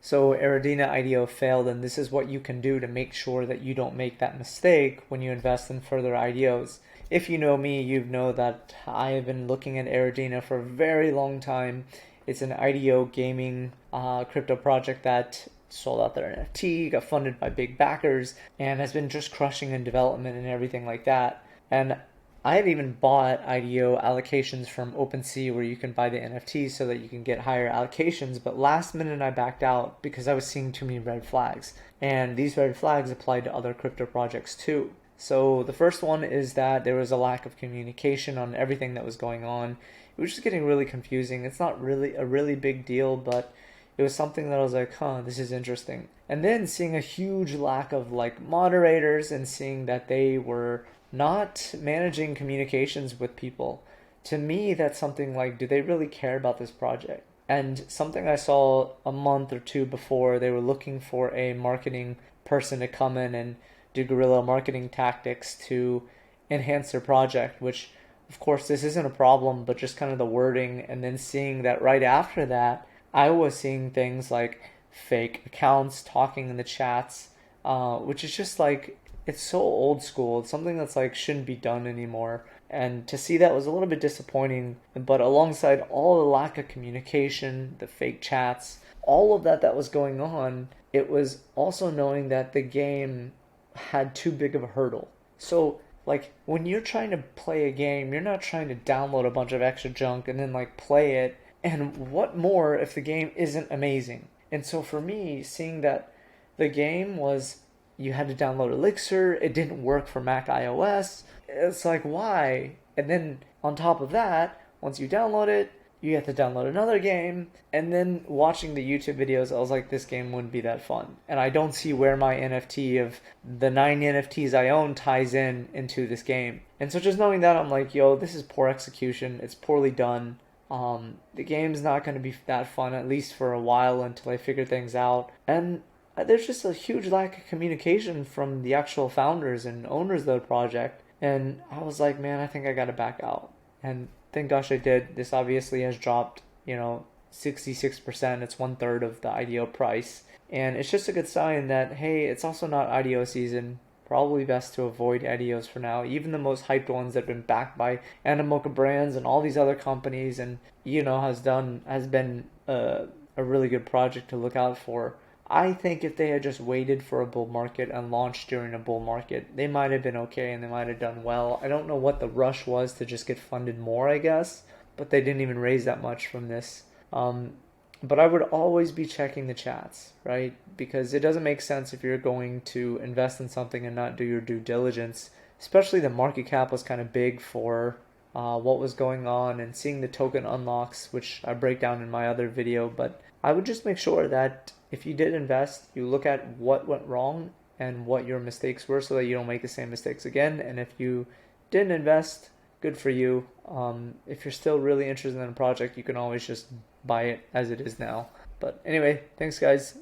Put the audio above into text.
So Aradena IDO failed, and this is what you can do to make sure that you don't make that mistake when you invest in further IDOs. If you know me, you know that I have been looking at Aradena for a very long time. It's an IDO gaming crypto project that sold out their NFT, got funded by big backers, and has been just crushing in development and everything like that. And I had even bought IDO allocations from OpenSea where you can buy the NFTs so that you can get higher allocations, but last minute I backed out because I was seeing too many red flags. And these red flags applied to other crypto projects too. So the first one is that there was a lack of communication on everything that was going on. It was just getting really confusing. It's not really a really big deal, but it was something that I was like, huh, this is interesting. And then seeing a huge lack of like moderators and seeing that they were not managing communications with people. To me, that's something like, do they really care about this project? And something I saw a month or two before, they were looking for a marketing person to come in and do guerrilla marketing tactics to enhance their project, which of course this isn't a problem, but just kind of the wording. And then seeing that right after that, I was seeing things like fake accounts talking in the chats, which is just like it's so old school. It's something that's like shouldn't be done anymore. And to see that was a little bit disappointing. But alongside all the lack of communication, the fake chats, all of that was going on, it was also knowing that the game had too big of a hurdle. So like when you're trying to play a game, you're not trying to download a bunch of extra junk and then like play it. And what more if the game isn't amazing? And so for me, seeing that the game was you had to download Elixir, it didn't work for Mac iOS. It's like why? And then on top of that, once you download it, you have to download another game. And then watching the YouTube videos, I was like, this game wouldn't be that fun. And I don't see where my NFT of the 9 NFTs I own ties in into this game. And so just knowing that, I'm like, yo, this is poor execution. It's poorly done. The game's not going to be that fun, at least for a while until I figure things out. And there's just a huge lack of communication from the actual founders and owners of the project. And I was like, man, I think I got to back out. And thank gosh I did. This obviously has dropped, 66%. It's one third of the IDO price. And it's just a good sign that, hey, it's also not IDO season. Probably best to avoid IDOs for now. Even the most hyped ones that have been backed by Animoca Brands and all these other companies, and has been a really good project to look out for. I think if they had just waited for a bull market and launched during a bull market, they might have been okay and they might have done well. I don't know what the rush was to just get funded more, I guess, but they didn't even raise that much from this. But I would always be checking the chats, right? Because it doesn't make sense if you're going to invest in something and not do your due diligence. Especially the market cap was kind of big for what was going on and seeing the token unlocks, which I break down in my other video. But I would just make sure that if you did invest, you look at what went wrong and what your mistakes were so that you don't make the same mistakes again. And if you didn't invest, good for you. If you're still really interested in a project, you can always just buy it as it is now. But anyway, thanks guys.